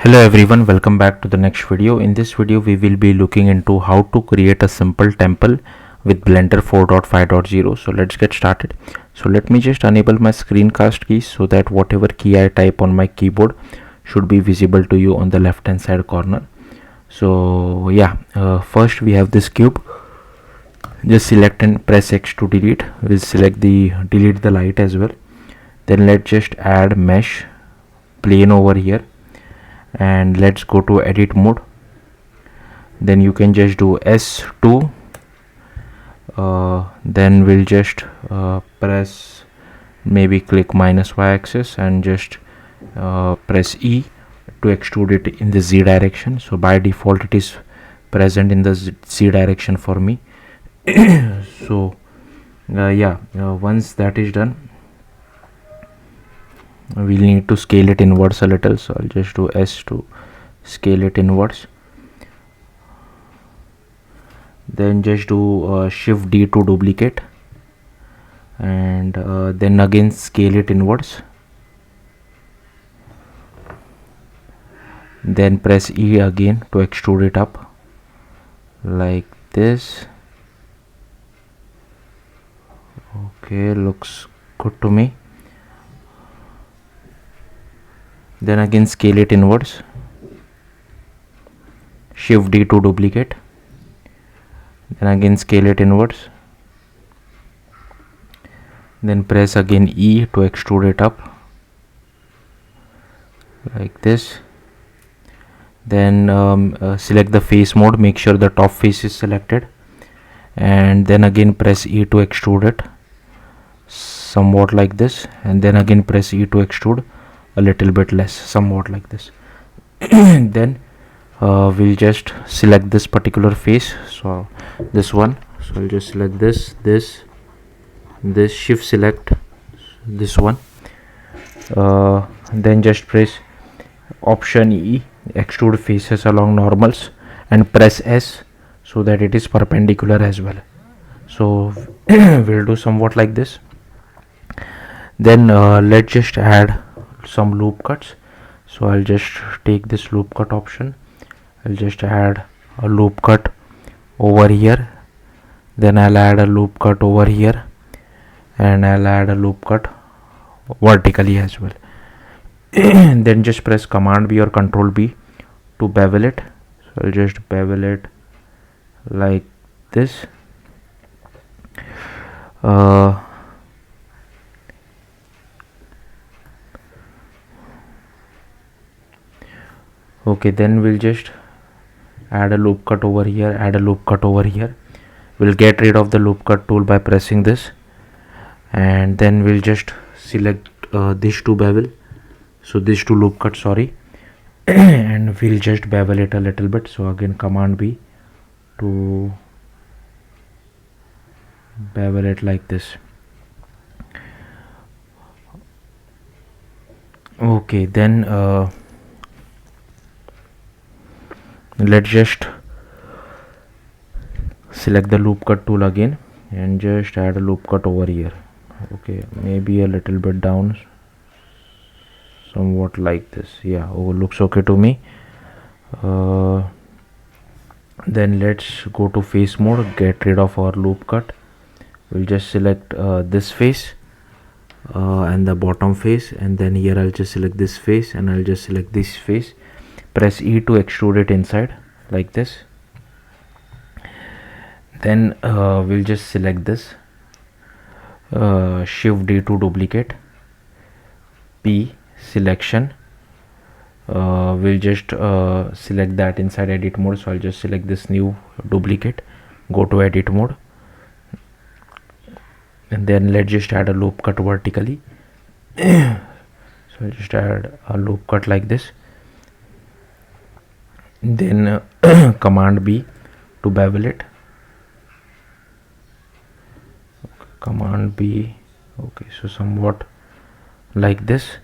Hello everyone, welcome back to the next video. In this video we will be looking into how to create a simple temple with Blender 4.5.0. So let's get started. So let me just enable my screencast keys so that whatever key I type on my keyboard should be visible to you on the left hand side corner. So yeah, first we have this cube. Just select and press X to delete. We'll select delete the light as well. Then let's just add mesh plane over here, and let's go to edit mode. Then you can just do S2. Then we'll just press, maybe click minus Y axis and just press E to extrude it in the Z direction. So by default it is present in the Z direction for me. So once that is done, we'll need to scale it inwards a little. So I'll just do S to scale it inwards. Then just do shift D to duplicate, and then again scale it inwards. Then press E again to extrude it up like this. Okay, looks good to me. Then again scale it inwards, shift D to duplicate, then again scale it inwards, then press again E to extrude it up like this. Then select the face mode, make sure the top face is selected, and then again press E to extrude it somewhat like this, and then again press E to extrude a little bit less, somewhat like this. Then we'll just select this particular face, so this one. So I'll just select this, shift select this one. Then just press option E, extrude faces along normals, and press S so that it is perpendicular as well. So we'll do somewhat like this. Then let's just add some loop cuts. So I'll just take this loop cut option. I'll just add a loop cut over here, then I'll add a loop cut over here, and I'll add a loop cut vertically as well. Then just press Command B or Control B to bevel it. So I'll just bevel it like this. Okay, then we'll just add a loop cut over here, add a loop cut over here. We'll get rid of the loop cut tool by pressing this, and then we'll just select these two bevel, so these two loop cut, sorry, and we'll just bevel it a little bit. So again Command B to bevel it like this. Okay, then let's just select the loop cut tool again and just add a loop cut over here. Okay, maybe a little bit down, somewhat like this. Yeah, looks okay to me. Then let's go to face mode, get rid of our loop cut. We'll just select this face and the bottom face, and then here I'll just select this face and I'll just select this face. Press E to extrude it inside like this. Then we'll just select this, shift D to duplicate, P selection. We'll just select that inside edit mode. So I'll just select this new duplicate, go to edit mode, and then let's just add a loop cut vertically. So I'll just add a loop cut like this. Then Command B to bevel it. Command B. Okay, so somewhat like this.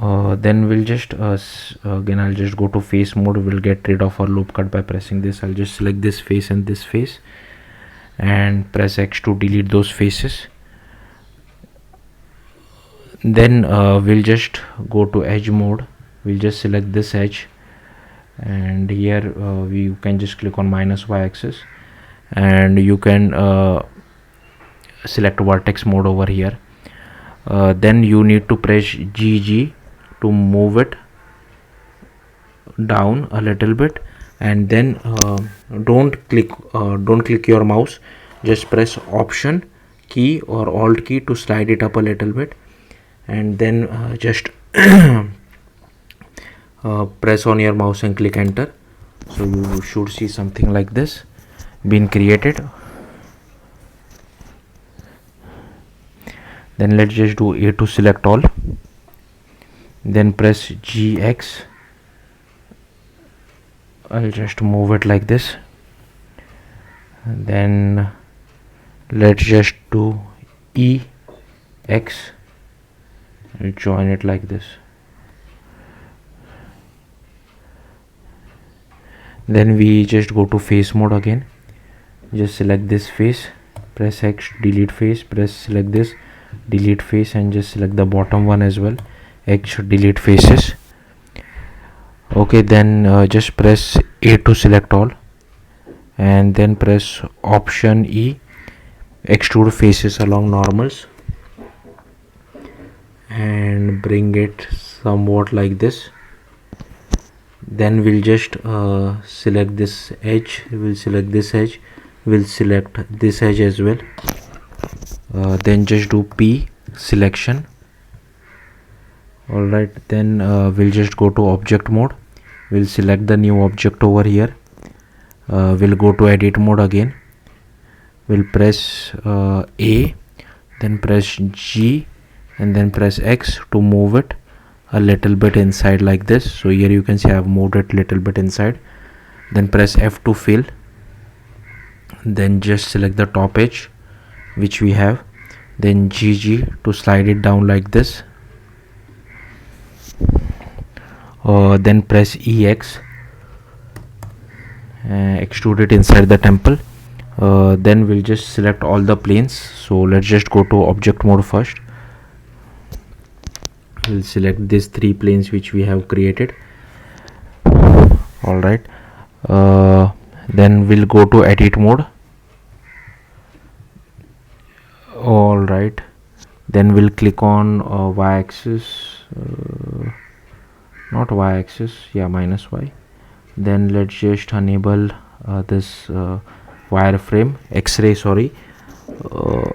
Then we'll just again I'll just go to face mode. We'll get rid of our loop cut by pressing this. I'll just select this face and this face and press X to delete those faces. Then we'll just go to edge mode we'll just select this edge, and here you can just click on minus y axis, and you can select vertex mode over here. Then you need to press GG to move it down a little bit, and then don't click your mouse, just press option key or alt key to slide it up a little bit, and then just press on your mouse and click enter. So you should see something like this being created. Then let's just do A to select all, then press GX. I'll just move it like this, and then let's just do EX and join it like this. Then we just go to face mode again, just select this face, press X, delete face, press select this, delete face, and just select the bottom one as well, X, delete faces. Okay, then just press A to select all, and then press option E, extrude faces along normals, and bring it somewhat like this. Then we'll just select this edge, we'll select this edge, we'll select this edge as well. Then just do P selection. Alright, then we'll just go to object mode, we'll select the new object over here, we'll go to edit mode again, we'll press A, then press G, and then press X to move it a little bit inside like this. So here you can see I've moved it little bit inside. Then press F to fill, then just select the top edge which we have, then GG to slide it down like this. Then press EX, extrude it inside the temple. Then we'll just select all the planes. So let's just go to object mode first, we'll select these 3 planes which we have created. Alright, then we'll go to edit mode. Alright, then we'll click on y-axis, not y-axis, yeah, minus y. Then let's just enable this wireframe X-ray, sorry,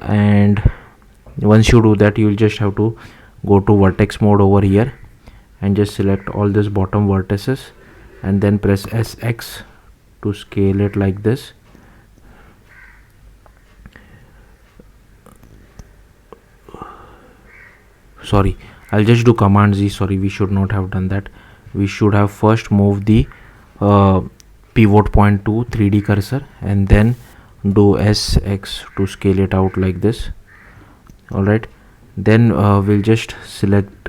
and once you do that, you'll just have to go to vertex mode over here and just select all these bottom vertices, and then press SX to scale it like this. Sorry, I'll just do command Z, sorry, we should not have done that. We should have first moved the pivot point to 3D cursor, and then do SX to scale it out like this. Alright, then we'll just select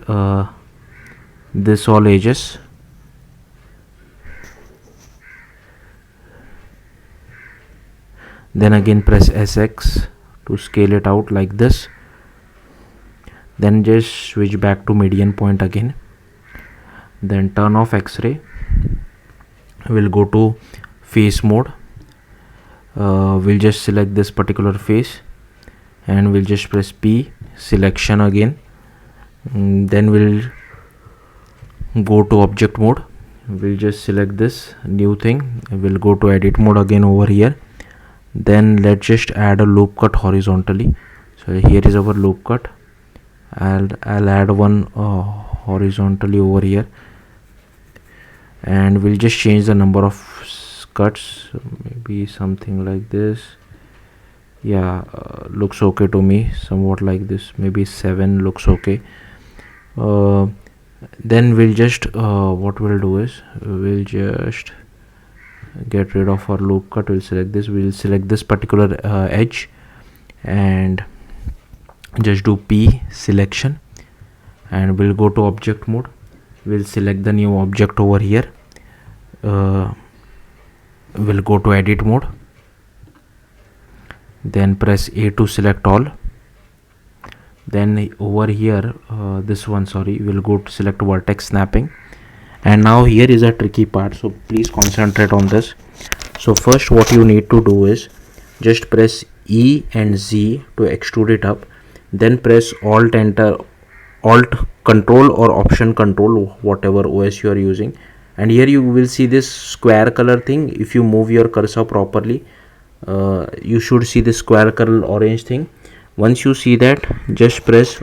this all edges, then again press SX to scale it out like this. Then just switch back to median point again, then turn off X-ray, we'll go to face mode, we'll just select this particular face, and we'll just press P selection again, then we'll go to object mode, we'll just select this new thing, we'll go to edit mode again over here. Then let's just add a loop cut horizontally. So here is our loop cut, I'll add one horizontally over here, and we'll just change the number of cuts, maybe something like this. Yeah, looks okay to me, somewhat like this, maybe 7 looks okay. Then we'll just what we'll do is we'll just get rid of our loop cut, we'll select this, we'll select this particular edge, and just do P selection, and we'll go to object mode, we'll select the new object over here, we'll go to edit mode, then press A to select all. Then over here this one, sorry, we'll go to select vertex snapping, And now here is a tricky part, so please concentrate on this. So first what you need to do is just press E and Z to extrude it up, then press alt control or option control, whatever OS you are using, and here you will see this square color thing. If you move your cursor properly, you should see this square color orange thing. Once you see that, just press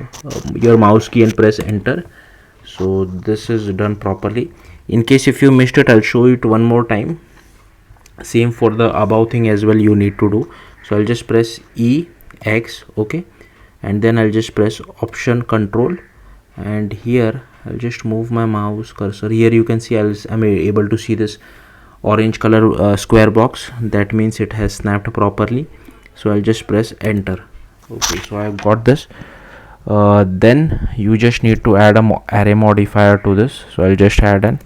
your mouse key and press enter. So this is done properly. In case if you missed it, I'll show it one more time. Same for the above thing as well you need to do. So I'll just press E X, okay, and then I'll just press option control, and here I'll just move my mouse cursor. Here you can see I'm able to see this orange color square box. That means it has snapped properly. So I'll just press enter. Okay, so I've got this. Then you just need to add a array modifier to this. So I'll just add an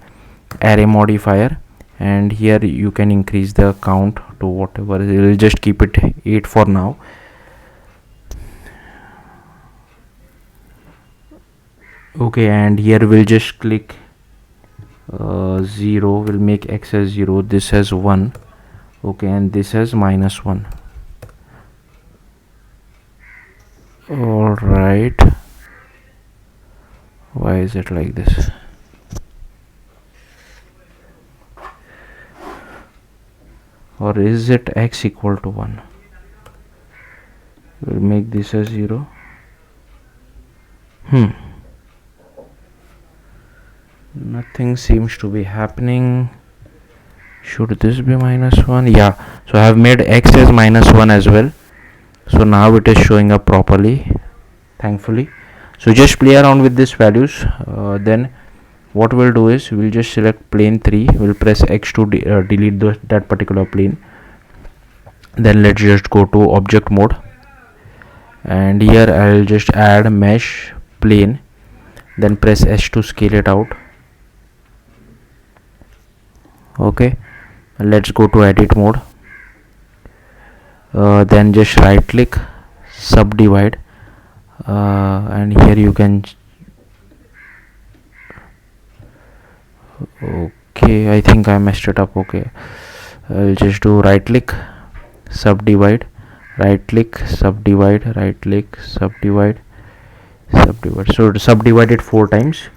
array modifier, and here you can increase the count to whatever. We'll just keep it 8 for now. Okay, and here we'll just click 0. We'll make x as 0, this as 1, okay, and this as -1. All right, why is it like this? Or is it x equal to 1? We'll make this as 0. Nothing seems to be happening. Should this be -1? Yeah, so I have made x as -1 as well. So now it is showing up properly, thankfully. So just play around with these values. Then what we'll do is we'll just select plane 3. We'll press X to delete that particular plane. Then let's just go to object mode, and here I'll just add mesh plane, then press S to scale it out. Okay, let's go to edit mode. Then just right click, subdivide, and here you can okay, I think I messed it up. Okay, I'll just do right click, subdivide, right click, subdivide, right click, subdivide, subdivide. So subdivide it 4 times.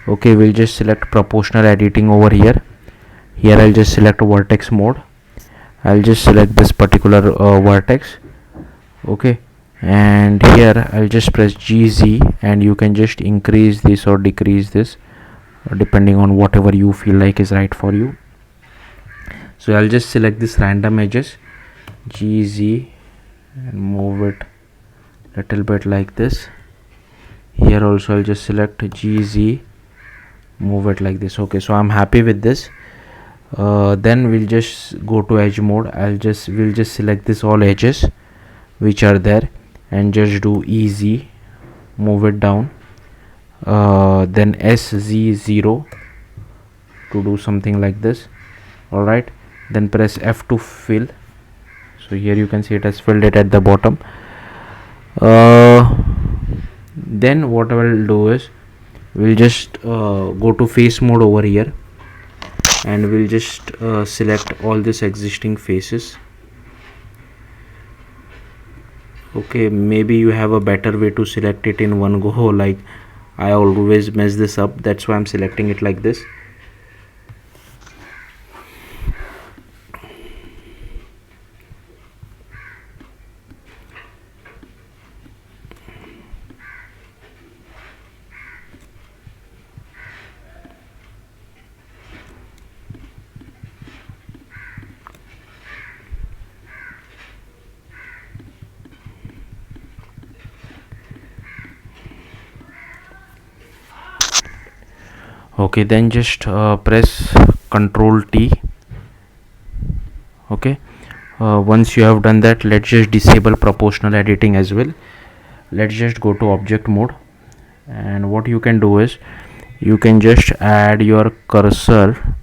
Okay, we'll just select proportional editing over here. Here I'll just select vertex mode. I'll just select this particular vertex. Okay, and here I'll just press GZ, and you can just increase this or decrease this depending on whatever you feel like is right for you. So I'll just select this random edges, GZ, and move it little bit like this. Here also I'll just select GZ, move it like this. Okay, so I'm happy with this. Then we'll just go to edge mode. We'll just select this all edges which are there, and just do EZ, move it down. Then SZ0 to do something like this. All right, then press F to fill. So here you can see it has filled it at the bottom. Then what I will do is we'll just go to face mode over here, and we'll just select all these existing faces. Okay, maybe you have a better way to select it in one go. Like I always mess this up, that's why I'm selecting it like this. Okay, then just press Ctrl T. Okay, once you have done that, let's just disable proportional editing as well. Let's just go to object mode, and what you can do is you can just add your cursor,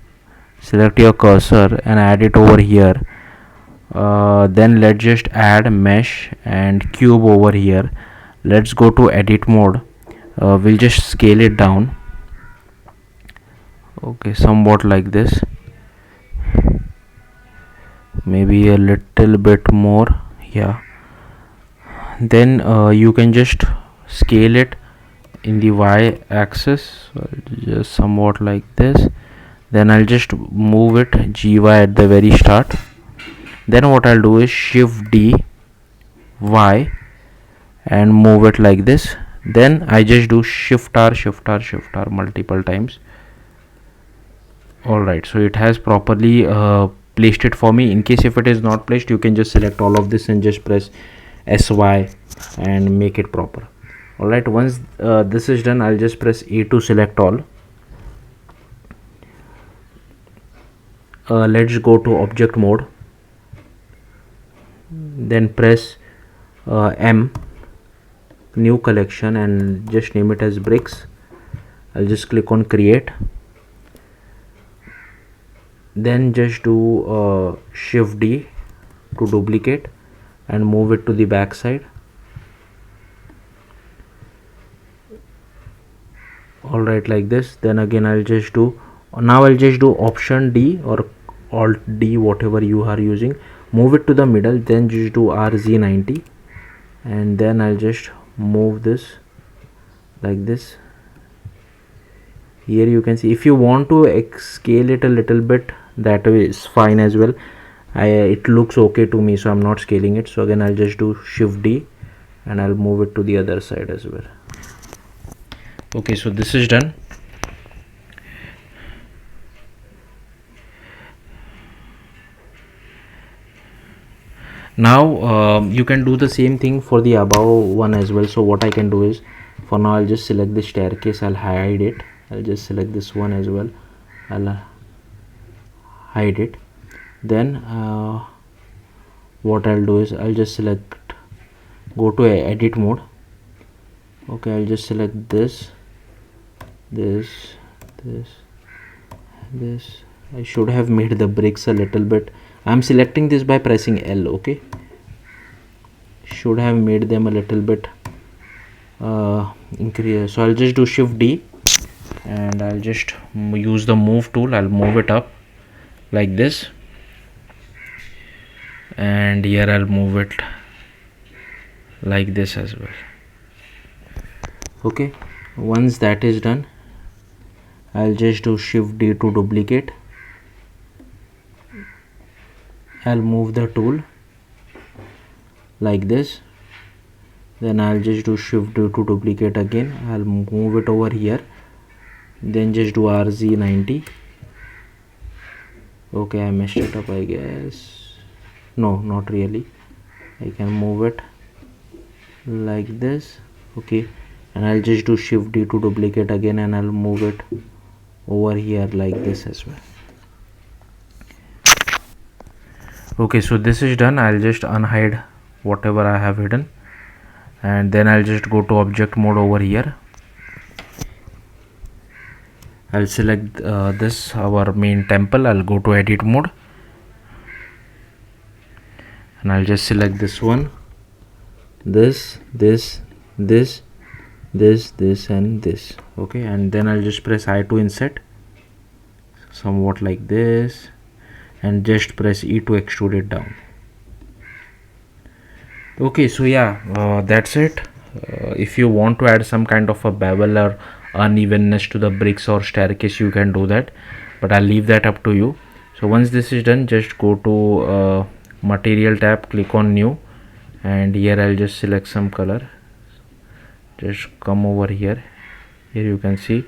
select your cursor and add it over here. Then let's just add mesh and cube over here. Let's go to edit mode. We'll just scale it down. Okay, somewhat like this, maybe a little bit more. Yeah, then you can just scale it in the y axis, so just somewhat like this. Then I'll just move it gy at the very start. Then what I'll do is shift d y and move it like this. Then I just do shift r multiple times. Alright, so it has properly placed it for me. In case if it is not placed, you can just select all of this and just press sy and make it proper. Alright, once this is done, I'll just press A to select all. Let's go to object mode, then press M, new collection, and just name it as bricks. I'll just click on create, then just do shift D to duplicate and move it to the back side. Alright, like this. Then again I'll just do option D or alt D, whatever you are using, move it to the middle, then just do RZ90, and then I'll just move this like this. Here you can see, if you want to scale it a little bit, that way is fine as well. It looks okay to me, so I'm not scaling it. So again I'll just do shift D and I'll move it to the other side as well. Okay, so this is done. Now you can do the same thing for the above one as well. So what I can do is, for now I'll just select the staircase, I'll hide it. I'll just select this one as well, I'll hide it. Then what I'll do is I'll just go to edit mode. Okay, I'll just select this. I should have made the bricks a little bit. I'm selecting this by pressing L. Okay, should have made them a little bit increase. So I'll just do shift D and I'll just use the move tool. I'll move it up like this, and here I'll move it like this as well. Okay, once that is done, I'll just do shift D to duplicate. I'll move the tool like this. Then I'll just do shift D to duplicate again. I'll move it over here. Then just do RZ90. Okay, I messed it up, I guess. No, not really. I can move it like this. Okay, and I'll just do shift D to duplicate again, and I'll move it over here like this as well. Okay, so this is done. I'll just unhide whatever I have hidden, and then I'll just go to object mode over here. I'll select this, our main temple. I'll go to edit mode and I'll just select this one, this and this. Okay, and then I'll just press I to insert, somewhat like this, and just press E to extrude it down. Okay, so yeah, that's it. If you want to add some kind of a bevel or unevenness to the bricks or staircase, you can do that, but I'll leave that up to you. So once this is done, just go to material tab, click on new, and here I'll just select some color. Just come over here. Here you can see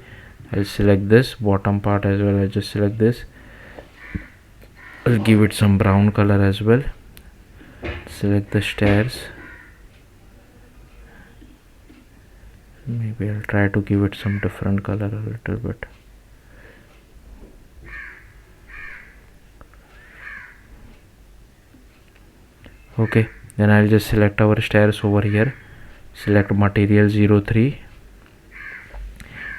I'll select this bottom part as well. I'll just select this. I'll give it some brown color as well. Select the stairs. Maybe I'll try to give it some different color a little bit. Okay, then I'll just select our stairs over here. Select material 03,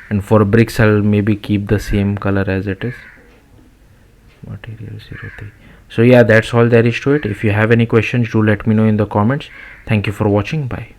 and for bricks I'll maybe keep the same color as it is, material 03. So yeah, that's all there is to it. If you have any questions, do let me know in the comments. Thank you for watching. Bye.